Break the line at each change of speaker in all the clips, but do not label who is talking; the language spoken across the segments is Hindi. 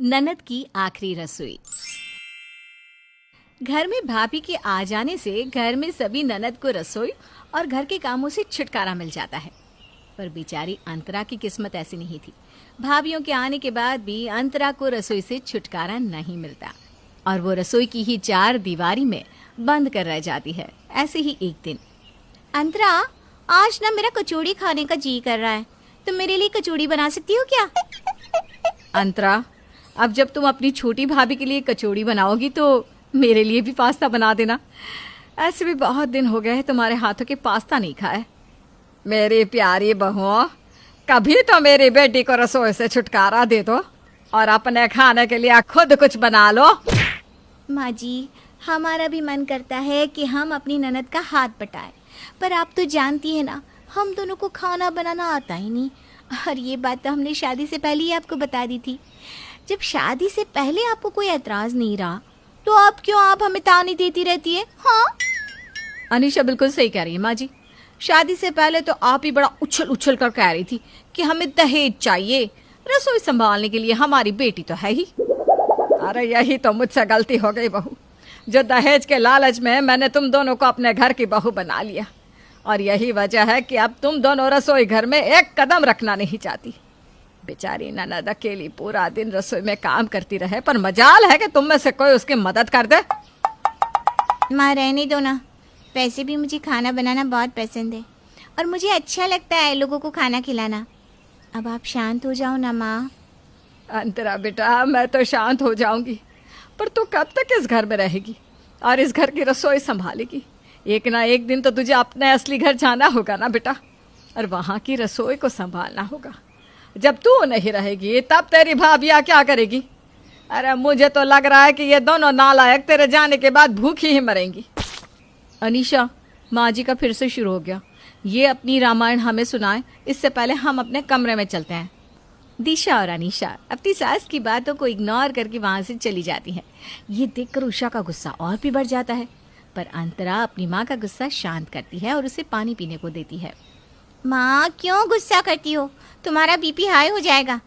ननद की आखिरी रसोई। घर में भाभी के आ जाने से घर में सभी ननद को रसोई और घर के कामों से छुटकारा मिल जाता है। पर बेचारी अंतरा की किस्मत ऐसी नहीं थी। भाभीयों के आने के बाद भी अंतरा को रसोई से छुटकारा नहीं मिलता और वो रसोई की ही चार दीवारी में बंद कर रह जाती है। ऐसे ही एक दिन,
अंतरा, आज ना मेरा कचौड़ी खाने का जी कर रहा है, तुम मेरे लिए कचौड़ी बना सकती हो क्या?
अंतरा, अब जब तुम अपनी छोटी भाभी के लिए कचौड़ी बनाओगी तो मेरे लिए भी पास्ता बना देना। ऐसे भी बहुत दिन हो गए हैं तुम्हारे हाथों के पास्ता नहीं खाए। मेरी प्यारी बहुओं, कभी तो मेरी बेटी को रसोई से छुटकारा दे दो और अपने खाने के लिए खुद कुछ बना लो।
माँ जी, हमारा भी मन करता है कि हम अपनी ननद का हाथ बटाएं, पर आप तो जानती है ना, हम दोनों को खाना बनाना आता ही नहीं। और ये बात तो हमने शादी से पहले ही आपको बता दी थी। जब शादी से पहले आपको कोई एतराज नहीं रहा तो अब क्यों आप हमें ताने देती रहती है? हाँ,
अनीशा बिल्कुल सही कह रही है माँ जी। शादी से पहले तो आप ही बड़ा उछल उछल कर कह रही थी कि हमें दहेज चाहिए, रसोई संभालने के लिए हमारी बेटी तो है ही। अरे यही तो मुझसे गलती हो गई बहू, जो दहेज के लालच में मैंने तुम दोनों को अपने घर की बहू बना लिया। और यही वजह है कि अब तुम दोनों रसोई घर में एक कदम रखना नहीं चाहती। बेचारी ननद अकेली पूरा दिन रसोई में काम करती रहे, पर मजाल है कि तुम में से कोई उसकी मदद कर दे।
माँ रहने दो ना, वैसे भी मुझे खाना बनाना बहुत पसंद है और मुझे अच्छा लगता है लोगों को खाना खिलाना। अब आप शांत हो जाओ ना माँ।
अंतरा बेटा, मैं तो शांत हो जाऊंगी, पर तू कब तक इस घर में रहेगी और इस घर की रसोई संभालेगी? एक ना एक दिन तो तुझे अपने असली घर जाना होगा ना बेटा, और वहाँ की रसोई को संभालना होगा। जब तू नहीं रहेगी तब तेरी भाभियाँ क्या करेगी? अरे मुझे तो लग रहा है कि ये दोनों नालायक तेरे जाने के बाद भूखी ही मरेंगी। अनीशा, माँ जी का फिर से शुरू हो गया। ये अपनी रामायण हमें सुनाए, इससे पहले हम अपने कमरे में चलते हैं। दिशा और अनीशा अपनी सास की बातों को इग्नोर करके वहाँ से चली जाती हैं। ये देखकर उषा का गुस्सा और भी बढ़ जाता है, पर अंतरा अपनी माँ का गुस्सा शांत करती है और उसे पानी पीने को देती है।
माँ, क्यों गुस्सा करती हो? तुम्हारा बीपी हाई हो जाएगा।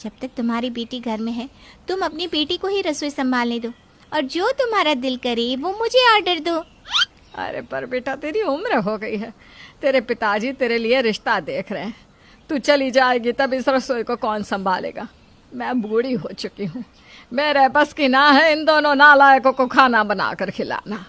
जब तक तुम्हारी बेटी घर में है, तुम अपनी बेटी को ही रसोई संभालने दो और जो तुम्हारा दिल करे वो मुझे ऑर्डर दो।
अरे पर बेटा, तेरी उम्र हो गई है, तेरे पिताजी तेरे लिए रिश्ता देख रहे हैं। तू चली जाएगी तब इस रसोई को कौन संभालेगा? मैं बूढ़ी हो चुकी हूँ, मेरे बस की ना है इन दोनों नालायकों को खाना बनाकर खिलाना।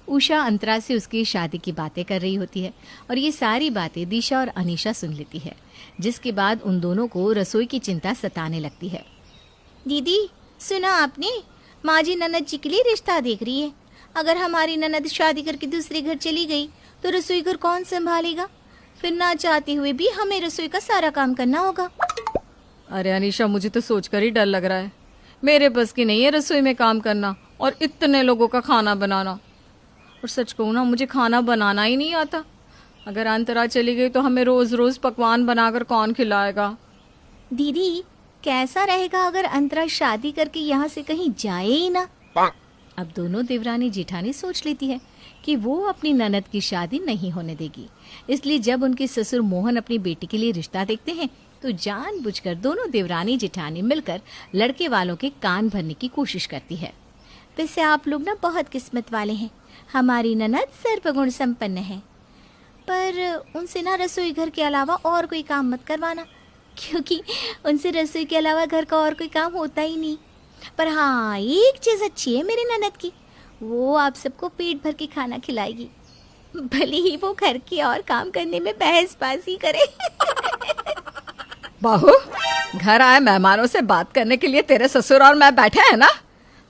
उषा अंतरा से उसकी शादी की बातें कर रही होती है और ये सारी बातें दिशा और अनीशा सुन लेती है, जिसके बाद उन दोनों को रसोई की चिंता सताने लगती है।
दीदी, सुना आपने? माँ जी ननद जी के लिए रिश्ता देख रही है। अगर हमारी ननद शादी करके दूसरे घर चली गई तो रसोई घर कौन संभालेगा? फिर ना चाहते हुए भी हमें रसोई का सारा काम करना होगा।
अरे अनीशा, मुझे तो सोचकर ही डर लग रहा है। मेरे बस की नहीं है रसोई में काम करना और इतने लोगों का खाना बनाना। और सच कहूँ ना, मुझे खाना बनाना ही नहीं आता। अगर अंतरा चली गई तो हमें रोज रोज पकवान बनाकर कौन खिलाएगा?
दीदी, कैसा रहेगा अगर अंतरा शादी करके यहाँ से कहीं जाए ही ना?
अब दोनों देवरानी जेठानी सोच लेती है कि वो अपनी ननद की शादी नहीं होने देगी। इसलिए जब उनके ससुर मोहन अपनी बेटी के लिए रिश्ता देखते हैं तो जानबूझकर दोनों देवरानी जेठानी मिलकर लड़के वालों के कान भरने की कोशिश करती है।
वैसे आप लोग ना बहुत किस्मत वाले हैं। हमारी ननद सर्वगुण संपन्न है, पर उनसे ना रसोई घर के अलावा और कोई काम मत करवाना, क्योंकि उनसे रसोई के अलावा घर का और कोई काम होता ही नहीं। पर हाँ, एक चीज़ अच्छी है मेरी ननद की, वो आप सबको पेट भर के खाना खिलाएगी, भले ही वो घर के और काम करने में बहसबाजी करे।
बहू, घर आए मेहमानों से बात करने के लिए तेरे ससुर और मैं बैठे हैं ना,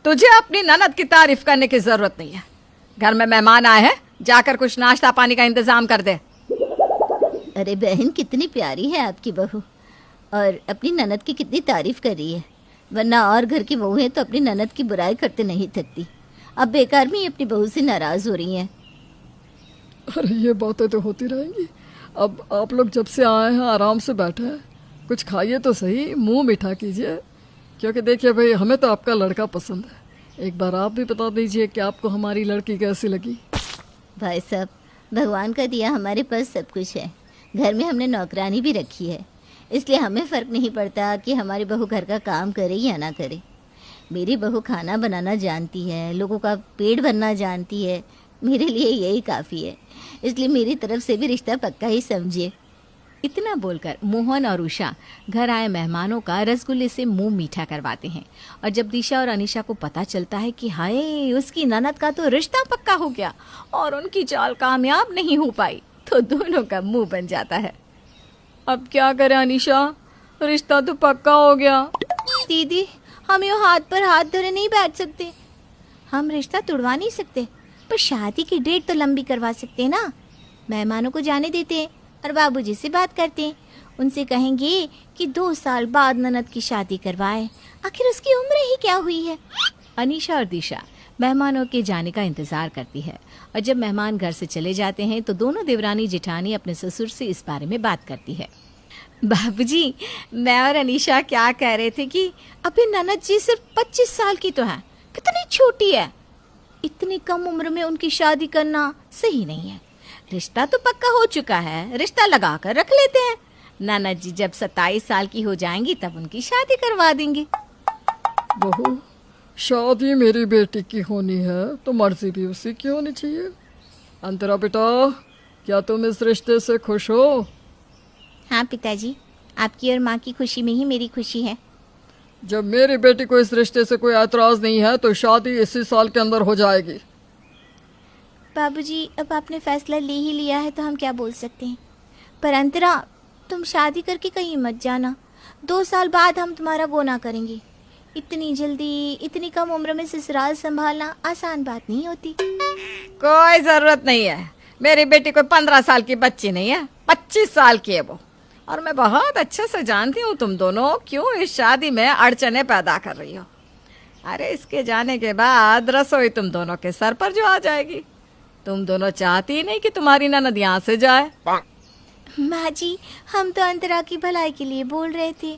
तुझे अपनी ननद की तारीफ करने की जरूरत नहीं है। घर में मेहमान आए हैं, जाकर कुछ नाश्ता पानी का इंतजाम कर दे।
अरे बहन, कितनी प्यारी है आपकी बहू और अपनी ननद की कितनी तारीफ कर रही है। वरना और घर की बहू है तो अपनी ननद की बुराई करते नहीं थकती। अब बेकार में अपनी बहू से नाराज हो रही हैं।
अरे ये बातें तो होती रहेंगी। अब आप लोग जब से आए हैं आराम से बैठे हैं, कुछ खाइए तो सही, मुंह मीठा कीजिए। क्योंकि देखिए भाई, हमें तो आपका लड़का पसंद है। एक बार आप भी बता दीजिए कि आपको हमारी लड़की कैसी लगी।
भाई साहब, भगवान का दिया हमारे पास सब कुछ है। घर में हमने नौकरानी भी रखी है, इसलिए हमें फ़र्क नहीं पड़ता कि हमारी बहू घर का काम करे या ना करे। मेरी बहू खाना बनाना जानती है, लोगों का पेट भरना जानती है, मेरे लिए यही काफ़ी है। इसलिए मेरी तरफ से भी रिश्ता पक्का ही समझिए।
इतना बोलकर मोहन और उषा घर आए मेहमानों का रसगुल्ले से मुंह मीठा करवाते हैं। और जब दिशा और अनीशा को पता चलता है कि हाय उसकी ननद का तो रिश्ता पक्का हो गया और उनकी चाल कामयाब नहीं हो पाई, तो दोनों का मुंह बन जाता है।
अब क्या करें अनीशा, रिश्ता तो पक्का हो गया।
दीदी, हम यूँ हाथ पर हाथ धरे नहीं बैठ सकते। हम रिश्ता तुड़वा नहीं सकते, पर शादी की डेट तो लंबी करवा सकते हैं ना। मेहमानों को जाने देते हैं और बाबूजी से बात करते हैं। उनसे कहेंगे कि 2 साल बाद ननद की शादी करवाए, आखिर उसकी उम्र ही क्या हुई है।
अनीशा और दिशा मेहमानों के जाने का इंतजार करती है और जब मेहमान घर से चले जाते हैं तो दोनों देवरानी जेठानी अपने ससुर से इस बारे में बात करती है।
बाबूजी, मैं और अनीशा क्या कह रहे थे कि अभी ननद जी सिर्फ 25 साल की तो है, कितनी छोटी है। इतनी कम उम्र में उनकी शादी करना सही नहीं है। रिश्ता तो पक्का हो चुका है, रिश्ता लगा कर रख लेते हैं। ननद जी जब 27 साल की हो जाएंगी तब उनकी शादी करवा देंगे।
बहू, शादी मेरी बेटी की होनी है तो मर्जी भी उसी की होनी चाहिए। अंतरा बेटा, क्या तुम इस रिश्ते से खुश हो?
हाँ पिताजी, आपकी और माँ की खुशी में ही मेरी खुशी है।
जब मेरी बेटी को इस रिश्ते से कोई एतराज नहीं है तो शादी इसी साल के अंदर हो जाएगी।
बाबूजी, अब आपने फैसला ले ही लिया है तो हम क्या बोल सकते हैं। पर अंतरा, तुम शादी करके कहीं मत जाना। 2 साल बाद हम तुम्हारा वो ना करेंगे। इतनी जल्दी इतनी कम उम्र में ससुराल संभालना आसान बात नहीं होती।
कोई जरूरत नहीं है, मेरी बेटी कोई 15 साल की बच्ची नहीं है, 25 साल की है वो। और मैं बहुत अच्छे से जानती हूँ तुम दोनों क्यों इस शादी में अड़चने पैदा कर रही हो। अरे इसके जाने के बाद रसोई तुम दोनों के सर पर जो आ जाएगी। तुम दोनों चाहती ही नहीं कि तुम्हारी ननद यहाँ से जाए।
माँ जी, हम तो अंतरा की भलाई के लिए बोल रहे थे।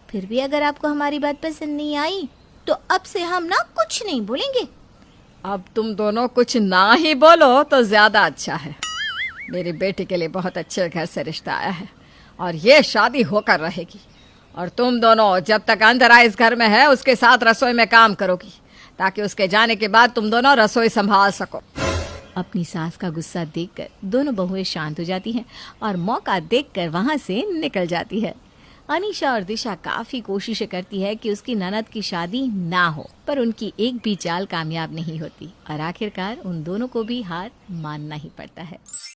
फिर भी अगर आपको हमारी बात पसंद नहीं आई तो अब से हम ना कुछ नहीं बोलेंगे।
अब तुम दोनों कुछ ना ही बोलो तो ज्यादा अच्छा है। मेरी बेटी के लिए बहुत अच्छे घर से रिश्ता आया है और ये शादी होकर रहेगी। और तुम दोनों जब तक अंतरा इस घर में है उसके साथ रसोई में काम करोगी ताकि उसके जाने के बाद तुम दोनों रसोई संभाल सको।
अपनी सास का गुस्सा देखकर दोनों बहुएं शांत हो जाती हैं और मौका देखकर वहां से निकल जाती है। अनीशा और दिशा काफी कोशिशें करती है कि उसकी ननद की शादी ना हो, पर उनकी एक भी चाल कामयाब नहीं होती और आखिरकार उन दोनों को भी हार मानना ही पड़ता है।